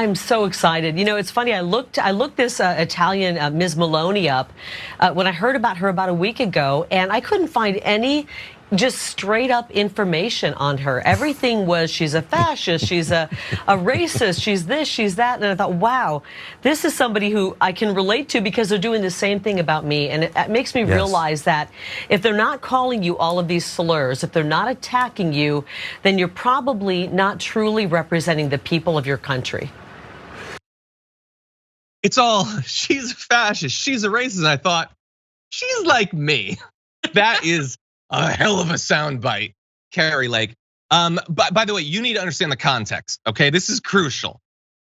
I'm so excited. You know, it's funny. I looked this Italian Ms. Meloni up when I heard about her about a week ago, and I couldn't find any just straight up information on her. Everything was she's a fascist, she's a racist, she's this, she's that. And I thought, wow, this is somebody who I can relate to because they're doing the same thing about me. And it makes me realize that if they're not calling you all of these slurs, if they're not attacking you, then you're probably not truly representing the people of your country. It's all, she's a fascist, she's a racist. And I thought, she's like me. That is a hell of a soundbite, Kari Lake. By the way, you need to understand the context, okay? This is crucial.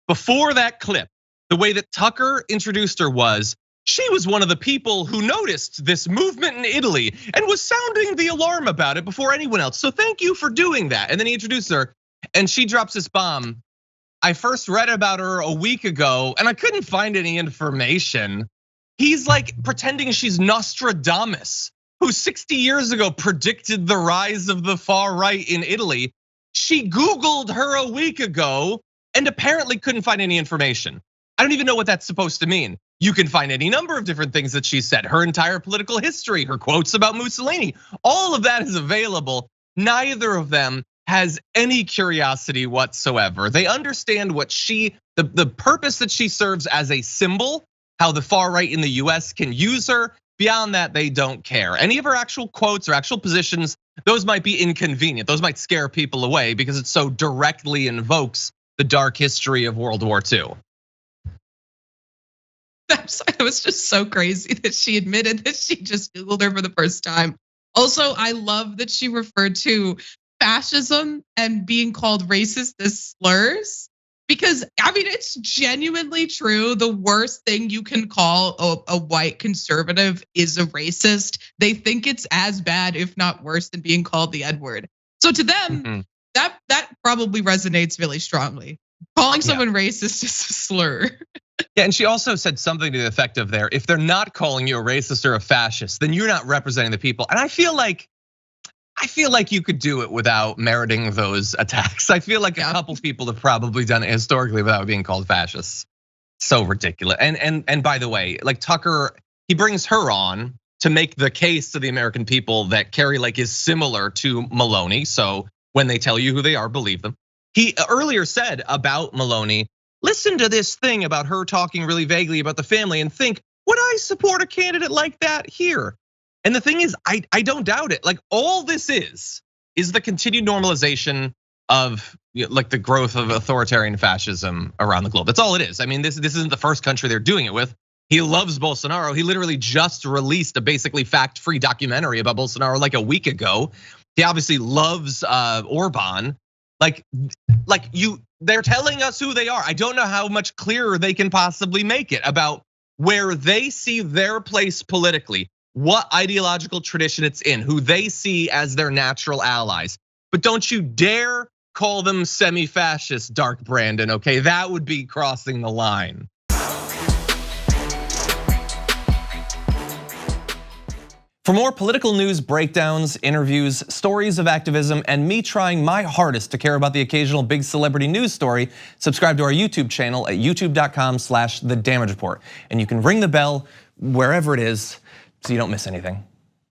Before that clip, the way that Tucker introduced her was, she was one of the people who noticed this movement in Italy and was sounding the alarm about it before anyone else. So thank you for doing that. And then he introduced her and she drops this bomb. I first read about her a week ago and I couldn't find any information. He's like pretending she's Nostradamus, who 60 years ago predicted the rise of the far right in Italy. She Googled her a week ago and apparently couldn't find any information. I don't even know what that's supposed to mean. You can find any number of different things that she said, her entire political history, her quotes about Mussolini, all of that is available. Neither of them has any curiosity whatsoever. They understand what the purpose that she serves as a symbol, how the far right in the US can use her. Beyond that, they don't care. Any of her actual quotes or actual positions, those might be inconvenient. Those might scare people away because it so directly invokes the dark history of World War II. It was just so crazy that she admitted that she just Googled her for the first time. Also, I love that she referred to fascism and being called racist as slurs. Because I mean, it's genuinely true. The worst thing you can call a white conservative is a racist. They think it's as bad, if not worse, than being called the N-word. So to them, that probably resonates really strongly. Calling someone racist is a slur. Yeah, and she also said something to the effect of there, if they're not calling you a racist or a fascist, then you're not representing the people. And I feel like you could do it without meriting those attacks. I feel like a couple people have probably done it historically without being called fascists. So ridiculous. And by the way, like Tucker, he brings her on to make the case to the American people that Kari Lake is similar to Meloni. So when they tell you who they are, believe them. He earlier said about Meloni, listen to this thing about her talking really vaguely about the family and think, would I support a candidate like that here? And the thing is, I don't doubt it. Like all this is the continued normalization of like the growth of authoritarian fascism around the globe. That's all it is. I mean, this isn't the first country they're doing it with. He loves Bolsonaro. He literally just released a basically fact-free documentary about Bolsonaro like a week ago. He obviously loves Orban. They're telling us who they are. I don't know how much clearer they can possibly make it about where they see their place politically, what ideological tradition it's in, who they see as their natural allies. But don't you dare call them semi-fascist, Dark Brandon, okay? That would be crossing the line. For more political news, breakdowns, interviews, stories of activism, and me trying my hardest to care about the occasional big celebrity news story, subscribe to our YouTube channel at youtube.com/thedamagereport. And you can ring the bell wherever it is so you don't miss anything.